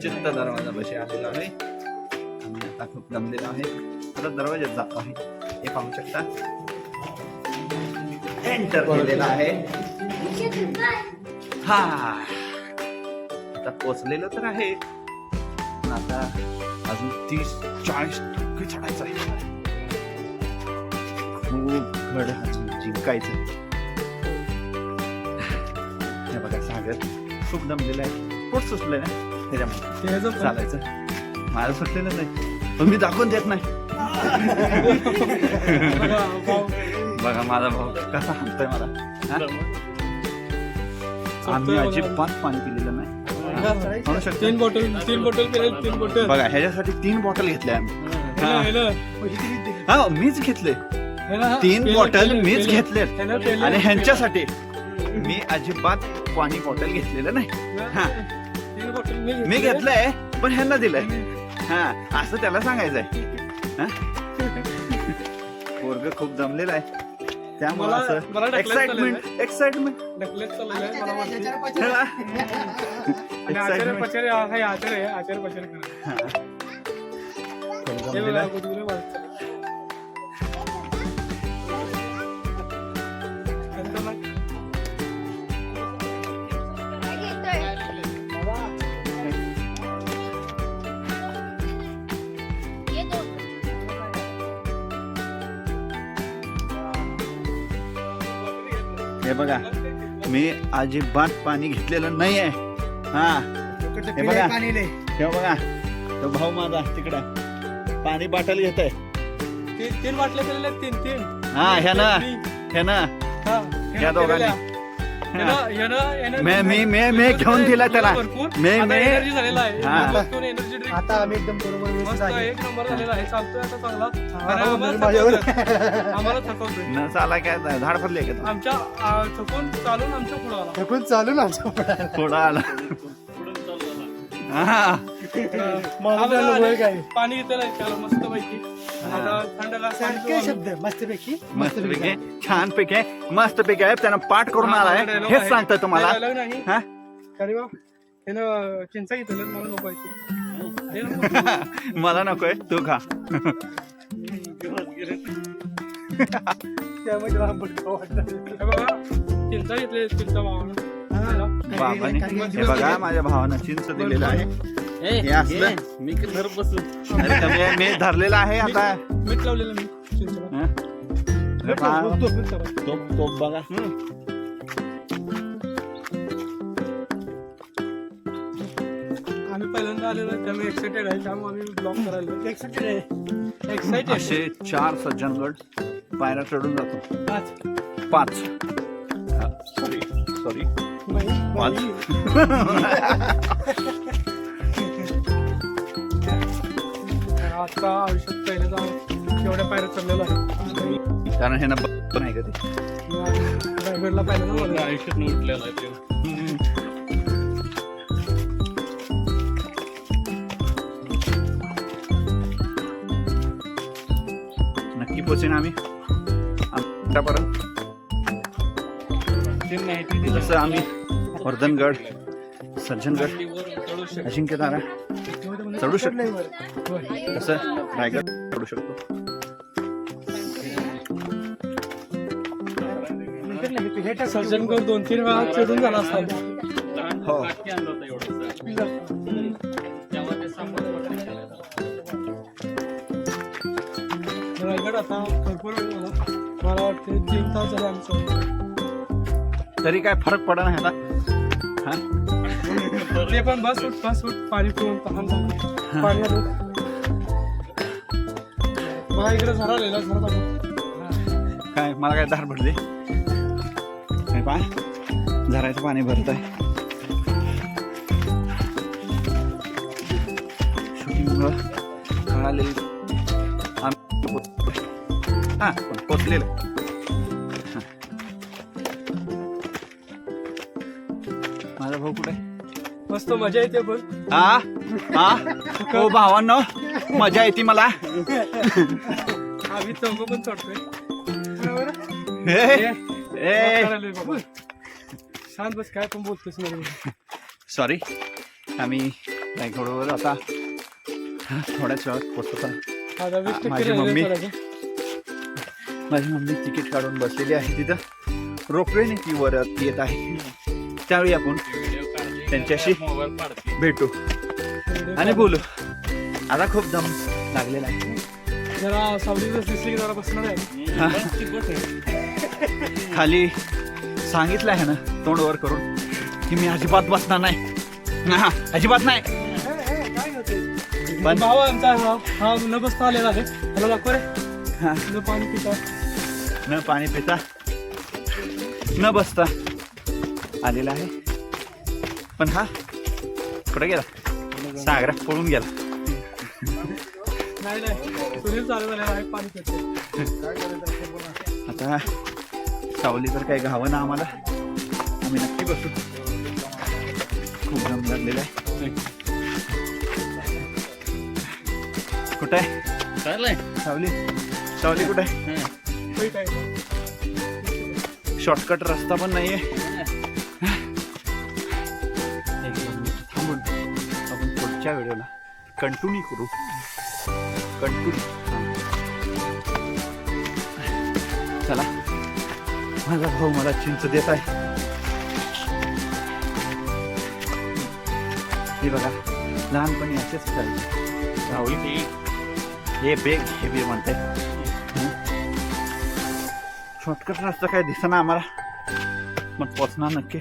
चित्त दरवाजा बशी आलेलो आहे आणि आता खूप दमलेलो आहे. परत दरवाजात जातो आहे. हे पाहू शकता एंटर केलेला आहे. हा आता पोचलेलो तर आहे पण आता अजून 30-40 टक्के चढायचं आहे. खूप गड अजून जिंकायचं. हे बघा सागर खूप दमलेला आहे. पोट सुटलंय ना त्याच्यामुळे चालायचं. माझं सुटलेलं नाही पण मी दाखवून देत नाही. बघा माझा भाऊ कसा हाणतोय मला. आम्ही अजिबात पाणी पिलेलं नाही. तीन बॉटल पिले. बघा ह्याच्यासाठी 3 बॉटल घेतल्या आम्ही. हा मीच घेतले 3 बॉटल मीच घेतलेत आणि ह्यांच्यासाठी मी अजिबात पाणी बॉटल घेतलेलं नाही. हा मी घेतलंय पण ह्यांना दिलंय. हा असं त्याला सांगायचंय. पोरग खूप जमलेला आहे त्यामुळे असं एक्साइटमेंट हे बघा मी अजिबात पाणी घेतलेलं नाही आहे. हा हे बघा हे बघा तो भाऊ माझा तिकडं पाणी बाटल घेत आहे. 3 बाटल्या केलेल्या 3. हा ह्यानं या दोघांनी मी घेऊन दिला त्याला. एनर्जी झालेला आहे. हा. एनर्जी ड्रिंक आता आम्ही एकदम बरोबर एक नंबर झालेला आहे. चालतोय आता चांगला. आम्हाला थकवतोय. न चाला काय झाड फरले का आमच्या थकून चालून आमच्या पुढे आला. थकून चालून आमच्या थोडा आला. हा पाणी घेतलेलं आहे त्याला मस्त पैकी. शब्द मस्तपैकी मस्तपैकी छान पैकी मस्तपैकी आहे. त्यानं पाठ करून आलाय हेच सांगतोय तुम्हाला. नाही हा अरे वा त्यानं चिंचा घेतलेलं मला नको. मला नकोय तू खा. चिंचा घेतले चिंचा बाबाने हे बघा माझ्या भावानं चिंच दिलेलं आहे. हे असलं मी घर बसून मी धरलेलं आहे आता. मीठ लावलेलं मी चिंचेला. हे पहा. तो बघा आम्ही पहिल्यांदा आलेलो त्यामुळे एक्साइटेड आहे. त्यामुळे आम्ही ब्लॉग करायला एक्साइटेड. असे 4 सज्जनगड पायऱ्या चढून जातो. 5 सॉरी 5 आता आयुष्यात पहिल्यांदा एवढ्या पायऱ्या चढलेला आहे. कारण हे ना नाही का ते रायगडला पहिल्यांदा आयुष्यात उठलेला आहे. नक्की पोचेन आम्ही आतापर्यंत. जसं आम्ही वर्धनगड सज्जनगड अजिंक्यतारा चढू शकतो तसं रायगड चढू शकतो. सज्जनगड 2-3 वेळा चढून झाला असता. हो रायगड आता भरपूर वेळ झाला. मला वाटते 3 तास झाले आमचं. तरी काय फरक पडा नाही आता. हा ते पण बस उठ पाणी पिऊन तहान झालं. पाणी आलं मला इकडे झरा आलेला. काय मला काय धार भरले हे पा झरायचं पाणी भरत आहे. शूटिंग कळालेलं हा पोचलेलं. माझा भाऊ कुठे? मस्त मजा येते पण. हा हा हो भावांनो मजा येते मला. आम्ही चौघ पण चढतोय. शांत बस काय पण बोलतोस. सॉरी आम्ही रायगडवर आता थोड्याच वेळात पोहोचत आहे. आता 20% माझी राहिलं मम्मी- करायचं. माझी मम्मी तिकीट काढून बसलेली आहे तिथं, रोपवेने ती वर येत आहे. त्यावेळी आपण त्यांच्याशी भेटू आणि बोलू. आता खूप दम लागलेला आहे. जरा सावली जर दिसली की जरा बसणार आहे. खाली सांगितलं आहे ना तोंड वर करून की मी अजिबात बसणार नाही. हा, अजिबात नाही. पण- भावा आमचा हा न बसता आलेला आहे. ह्याला दाखव रे. हा, न पाणी पिता. न पाणी पिता न बसता आलेला आहे. पण हा कुठे गेला? सागरात पळून गेला. नाही सुनील चालू झालेला आहे पाणी पितो. आता सावली तर काही घावं ना आम्हाला. आम्ही नक्की बसू. खूप दम लागलेला आहे. कुठे आहे सावली? सावली कुठे आहे? ठीक आहे. शॉर्टकट रस्ता पण नाहीये. थांबून आपण पुढच्या व्हिडिओला कंटिन्यू करू. चला, माझा भाऊ मला चिंच देत आहे. हे बघा, लहानपणी असेच करायचे. राहुल हे बेग हे बी म्हणते. शॉर्टकट रस्ता काय दिसना आम्हाला, पण पोचणार नक्की.